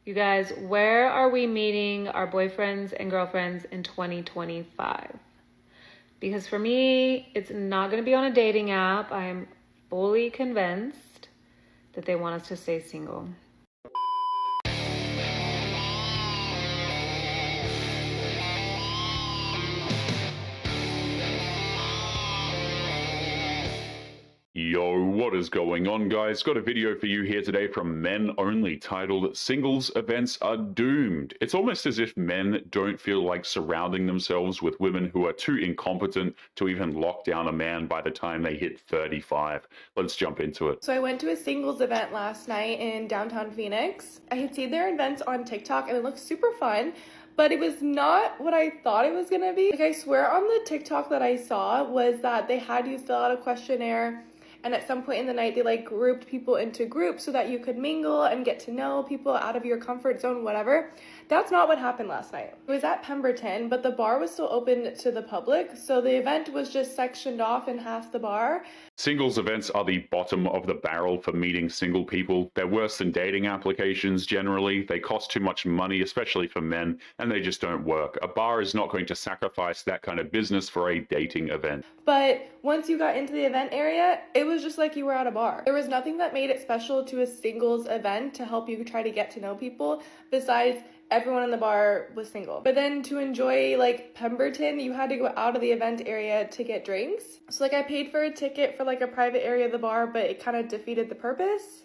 You guys, where are we meeting our boyfriends and girlfriends in 2025? Because for me, it's not going to be on a dating app. I am fully convinced that they want us to stay single. Yo, what is going on, guys? Got a video for you here today from Men Only titled Singles Events Are Doomed. It's almost as if men don't feel like surrounding themselves with women who are too incompetent to even lock down a man by the time they hit 35. Let's jump into it. So I went to a singles event last night in downtown Phoenix. I had seen their events on TikTok and it looked super fun, but it was not what I thought it was gonna be. Like, I swear on the TikTok that I saw was that they had you fill out a questionnaire, and at some point in the night, they grouped people into groups so that you could mingle and get to know people out of your comfort zone, whatever. That's not what happened last night. It was at Pemberton, but the bar was still open to the public, so the event was just sectioned off in half the bar. Singles events are the bottom of the barrel for meeting single people. They're worse than dating applications generally. They cost too much money, especially for men, and they just don't work. A bar is not going to sacrifice that kind of business for a dating event. But once you got into the event area, it was just like you were at a bar. There was nothing that made it special to a singles event to help you try to get to know people besides everyone in the bar was single. But then to enjoy Pemberton, you had to go out of the event area to get drinks. So I paid for a ticket for a private area of the bar, but it kind of defeated the purpose.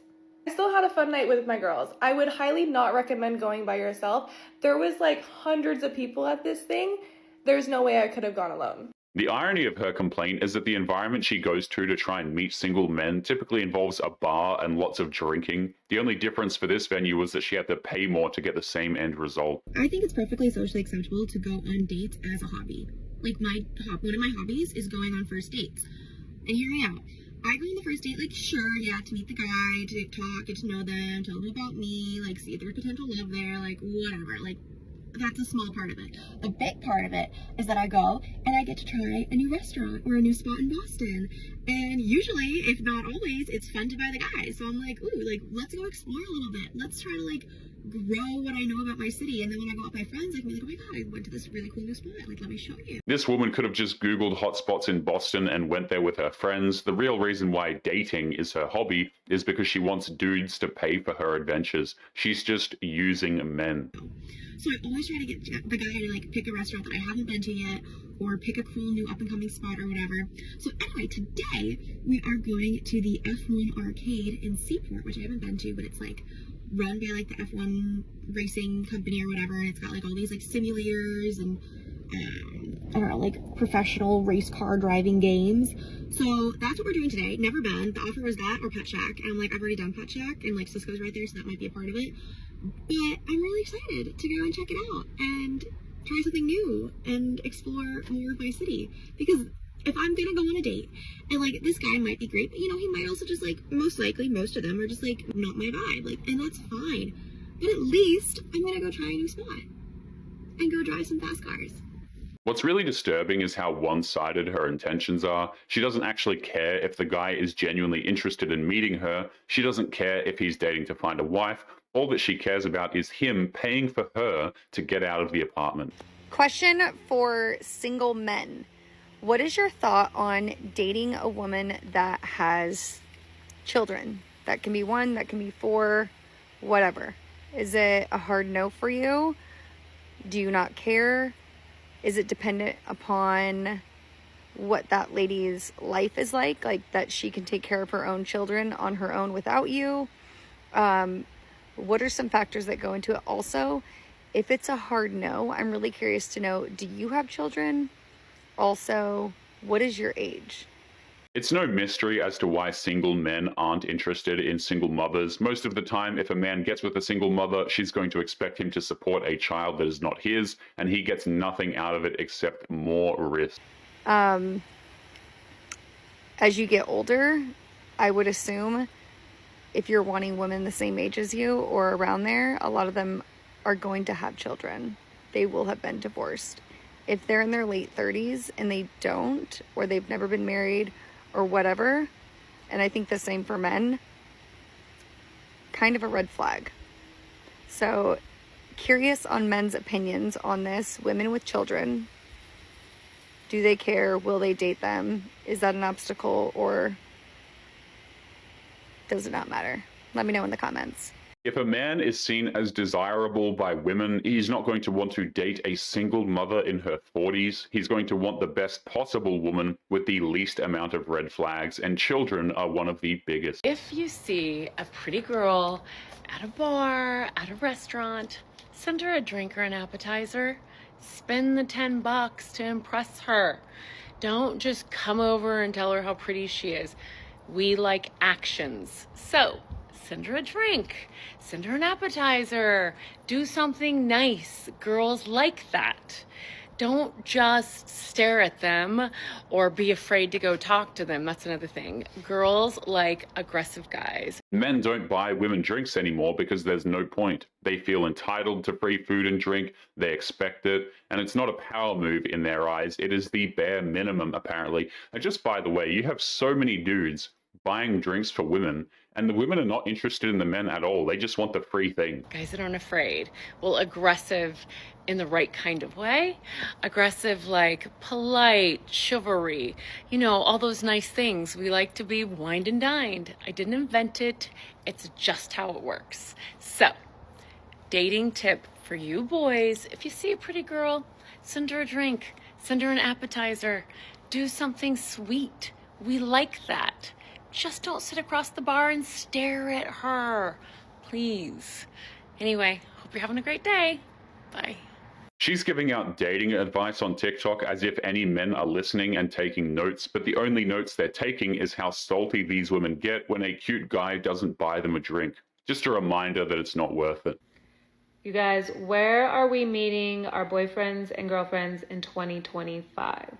I still had a fun night with my girls. I would highly not recommend going by yourself. There was hundreds of people at this thing. There's no way I could have gone alone. The irony of her complaint is that the environment she goes to try and meet single men typically involves a bar and lots of drinking. The only difference for this venue was that she had to pay more to get the same end result. I think it's perfectly socially acceptable to go on dates as a hobby. One of my hobbies is going on first dates. And hear me out. I go on the first date, sure, yeah, to meet the guy, to talk, get to know them, tell them about me, see if there's potential love there, whatever, that's a small part of it. The big part of it is that I go and I get to try a new restaurant or a new spot in Boston. And usually, if not always, it's fun to buy the guy. So I'm ooh, let's go explore a little bit. Let's try to grow what I know about my city. And then when I go out with my friends, I can be oh my God, I went to this really cool new spot. Let me show you. This woman could have just Googled hotspots in Boston and went there with her friends. The real reason why dating is her hobby is because she wants dudes to pay for her adventures. She's just using men. So I always try to get the guy to pick a restaurant that I haven't been to yet, or pick a cool new up-and-coming spot or whatever. So anyway, today we are going to the F1 arcade in Seaport, which I haven't been to, but it's run by the F1 racing company or whatever, and it's got all these simulators and I don't know, professional race car driving games. So that's what we're doing today. Never been. The offer was that or Pet Shack, and I'm I've already done Pet Shack, and Cisco's right there, so that might be a part of it. But I'm really excited to go and check it out and try something new and explore more of my city. Because if I'm gonna go on a date and this guy might be great, but he might also just most likely, most of them are just not my vibe. And that's fine. But at least I'm gonna go try a new spot and go drive some fast cars. What's really disturbing is how one-sided her intentions are. She doesn't actually care if the guy is genuinely interested in meeting her. She doesn't care if he's dating to find a wife. All that she cares about is him paying for her to get out of the apartment. Question for single men. What is your thought on dating a woman that has children? That can be 1, that can be 4, whatever. Is it a hard no for you? Do you not care? Is it dependent upon what that lady's life is like that she can take care of her own children on her own without you? What are some factors that go into it? Also, if it's a hard no, I'm really curious to know, do you have children? Also, what is your age? It's no mystery as to why single men aren't interested in single mothers. Most of the time, if a man gets with a single mother, she's going to expect him to support a child that is not his, and he gets nothing out of it except more risk. As you get older, I would assume if you're wanting women the same age as you or around there, a lot of them are going to have children. They will have been divorced. If they're in their late 30s and they don't, or they've never been married or whatever, and I think the same for men, kind of a red flag. So, curious on men's opinions on this. Women with children, do they care? Will they date them? Is that an obstacle, or does it not matter? Let me know in the comments. If a man is seen as desirable by women, he's not going to want to date a single mother in her 40s. He's going to want the best possible woman with the least amount of red flags, and children are one of the biggest. If you see a pretty girl at a bar, at a restaurant, send her a drink or an appetizer. Spend the $10 to impress her. Don't just come over and tell her how pretty she is. We like actions. So, send her a drink, send her an appetizer, do something nice. Girls like that. Don't just stare at them or be afraid to go talk to them. That's another thing. Girls like aggressive guys. Men don't buy women drinks anymore because there's no point. They feel entitled to free food and drink, they expect it, and it's not a power move in their eyes. It is the bare minimum, apparently. And just by the way, you have so many dudes buying drinks for women, and the women are not interested in the men at all. They just want the free thing. Guys that aren't afraid. Well, aggressive in the right kind of way. Aggressive like polite, chivalry, you know, all those nice things. We like to be wined and dined. I didn't invent it. It's just how it works. So, dating tip for you boys, if you see a pretty girl, send her a drink, send her an appetizer, do something sweet. We like that. Just don't sit across the bar and stare at her, please. Anyway, hope you're having a great day. Bye. She's giving out dating advice on TikTok as if any men are listening and taking notes, but the only notes they're taking is how salty these women get when a cute guy doesn't buy them a drink. Just a reminder that it's not worth it. You guys, where are we meeting our boyfriends and girlfriends in 2025?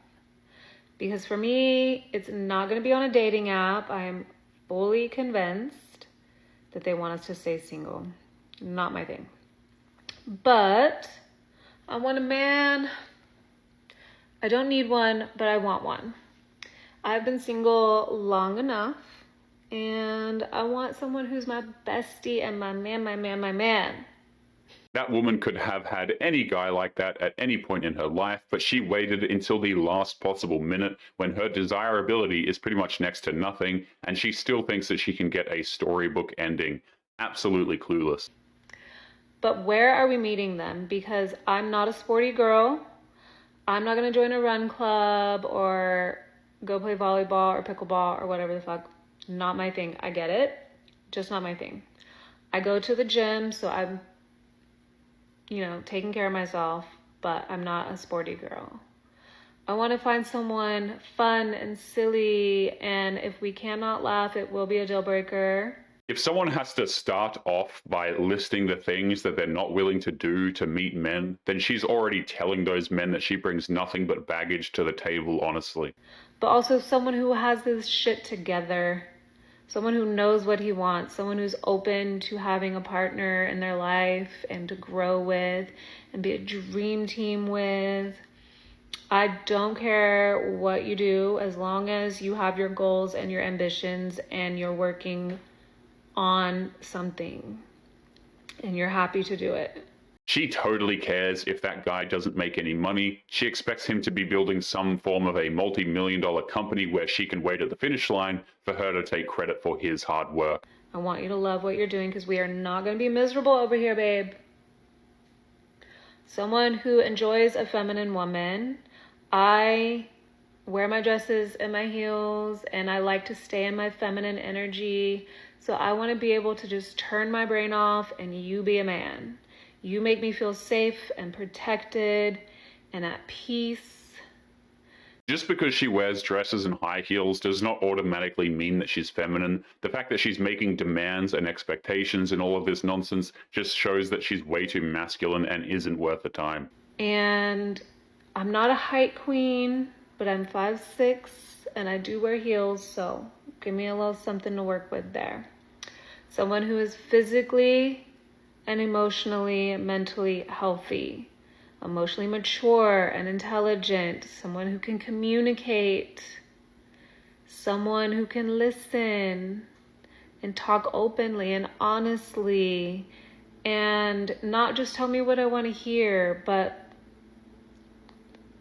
Because for me, it's not going to be on a dating app. I am fully convinced that they want us to stay single. Not my thing. But I want a man. I don't need one, but I want one. I've been single long enough, and I want someone who's my bestie and my man, my man, my man. That woman could have had any guy like that at any point in her life, but she waited until the last possible minute when her desirability is pretty much next to nothing, and she still thinks that she can get a storybook ending. Absolutely clueless. But where are we meeting them? Because I'm not a sporty girl. I'm not going to join a run club or go play volleyball or pickleball or whatever the fuck. Not my thing. I get it. Just not my thing. I go to the gym, so I'm taking care of myself, but I'm not a sporty girl. I want to find someone fun and silly, and if we cannot laugh, it will be a deal breaker. If someone has to start off by listing the things that they're not willing to do to meet men, then she's already telling those men that she brings nothing but baggage to the table, honestly. But also someone who has this shit together. Someone who knows what he wants, someone who's open to having a partner in their life and to grow with and be a dream team with. I don't care what you do as long as you have your goals and your ambitions and you're working on something and you're happy to do it. She totally cares if that guy doesn't make any money. She expects him to be building some form of a multi-million-dollar company where she can wait at the finish line for her to take credit for his hard work. I want you to love what you're doing because we are not going to be miserable over here, babe. Someone who enjoys a feminine woman. I wear my dresses and my heels and I like to stay in my feminine energy. So I want to be able to just turn my brain off and you be a man. You make me feel safe and protected and at peace. Just because she wears dresses and high heels does not automatically mean that she's feminine. The fact that she's making demands and expectations and all of this nonsense just shows that she's way too masculine and isn't worth the time. And I'm not a height queen, but I'm 5'6" and I do wear heels, so give me a little something to work with there. Someone who is physically and emotionally, mentally healthy, emotionally mature and intelligent, someone who can communicate, someone who can listen and talk openly and honestly and not just tell me what I want to hear, but,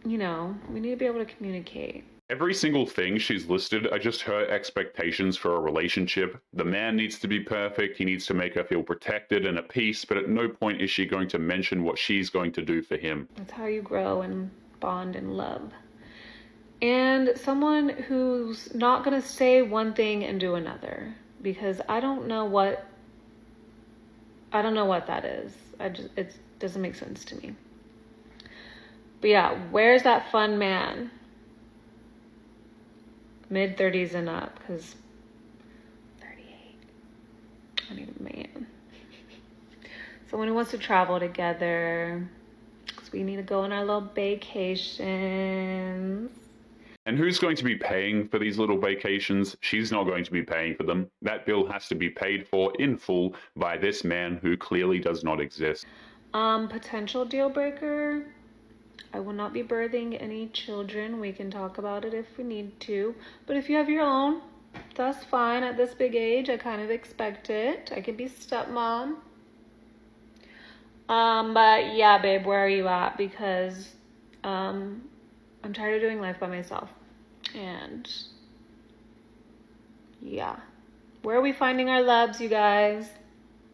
you know, we need to be able to communicate. Every single thing she's listed are just her expectations for a relationship. The man needs to be perfect, he needs to make her feel protected and at peace, but at no point is she going to mention what she's going to do for him. That's how you grow and bond in love. And someone who's not going to say one thing and do another, because I don't know what that is. It doesn't make sense to me. But yeah, where's that fun man? Mid-30s and up, because 38, I need a man. Someone who wants to travel together, because we need to go on our little vacations. And who's going to be paying for these little vacations? She's not going to be paying for them. That bill has to be paid for in full by this man who clearly does not exist. Potential deal breaker. I will not be birthing any children. We can talk about it if we need to. But if you have your own, that's fine. At this big age, I kind of expect it. I can be stepmom. But yeah, babe, where are you at? Because I'm tired of doing life by myself. And yeah. Where are we finding our loves, you guys?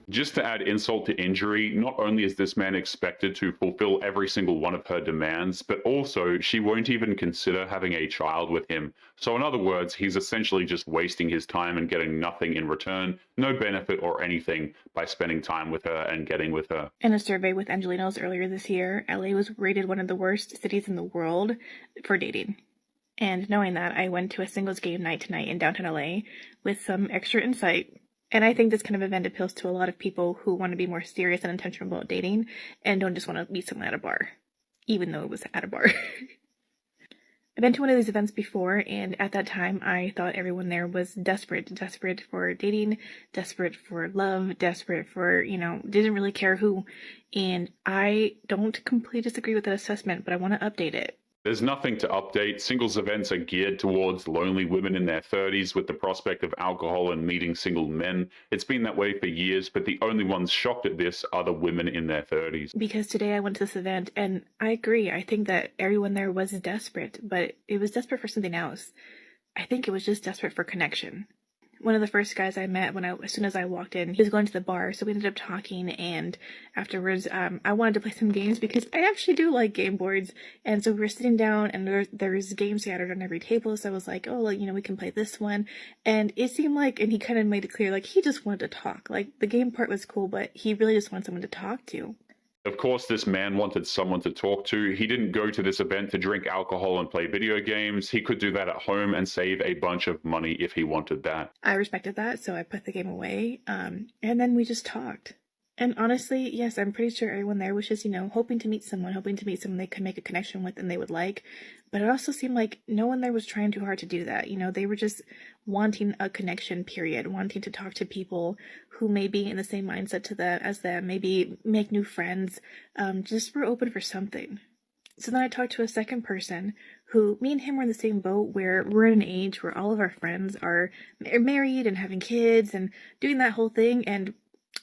Just to add insult to injury, not only is this man expected to fulfill every single one of her demands, but also she won't even consider having a child with him. So in other words, he's essentially just wasting his time and getting nothing in return, no benefit or anything by spending time with her and getting with her. In a survey with Angelinos earlier this year, LA was rated one of the worst cities in the world for dating. And knowing that, I went to a singles game night tonight in downtown LA with some extra insight. And I think this kind of event appeals to a lot of people who want to be more serious and intentional about dating and don't just want to meet someone at a bar, even though it was at a bar. I've been to one of these events before, and at that time, I thought everyone there was desperate for dating, desperate for love, desperate for, didn't really care who. And I don't completely disagree with that assessment, but I want to update it. There's nothing to update. Singles events are geared towards lonely women in their 30s with the prospect of alcohol and meeting single men. It's been that way for years, but the only ones shocked at this are the women in their 30s. Because today I went to this event, and I agree. I think that everyone there was desperate, but it was desperate for something else. I think it was just desperate for connection. One of the first guys I met as soon as I walked in, he was going to the bar, so we ended up talking, and afterwards, I wanted to play some games because I actually do like game boards, and so we were sitting down, and there's games scattered on every table, so I was like, oh, we can play this one, and it seemed like, and he kind of made it clear, he just wanted to talk. The game part was cool, but he really just wanted someone to talk to. Of course, this man wanted someone to talk to. He didn't go to this event to drink alcohol and play video games. He could do that at home and save a bunch of money if he wanted that. I respected that, so I put the game away, and then we just talked. And honestly, yes, I'm pretty sure everyone there was just, hoping to meet someone they could make a connection with and they would like. But it also seemed like no one there was trying too hard to do that. They were just wanting a connection, period, wanting to talk to people who may be in the same mindset as them, maybe make new friends, just were open for something. So then I talked to a second person who, me and him were in the same boat where we're at an age where all of our friends are married and having kids and doing that whole thing, and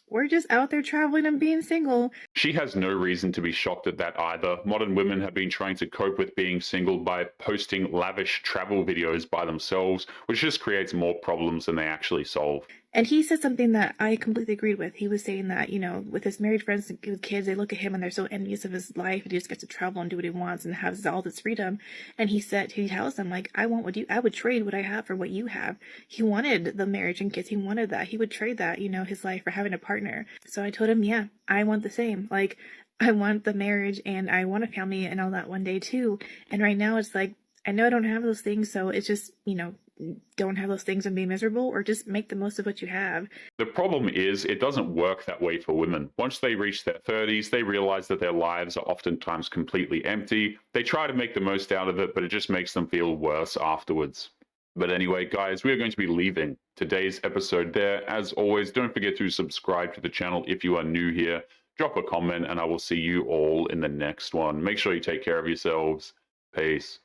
we're just out there traveling and being single. She has no reason to be shocked at that either. Modern women have been trying to cope with being single by posting lavish travel videos by themselves, which just creates more problems than they actually solve. And he said something that I completely agreed with. He was saying that, with his married friends with kids, they look at him and they're so envious of his life, and he just gets to travel and do what he wants and has all this freedom. And he tells them, I would trade what I have for what you have. He wanted the marriage and kids. He wanted that. He would trade that, his life for having a partner. So I told him, yeah, I want the same. I want the marriage and I want a family and all that one day too. And right now it's I know I don't have those things. So it's just, don't have those things and be miserable, or just make the most of what you have. The problem is it doesn't work that way for women. Once they reach their 30s, they realize that their lives are oftentimes completely empty. They try to make the most out of it, but it just makes them feel worse afterwards. But anyway, guys, we are going to be leaving today's episode there. As always, don't forget to subscribe to the channel if you are new here. Drop a comment, and I will see you all in the next one. Make sure you take care of yourselves. Peace.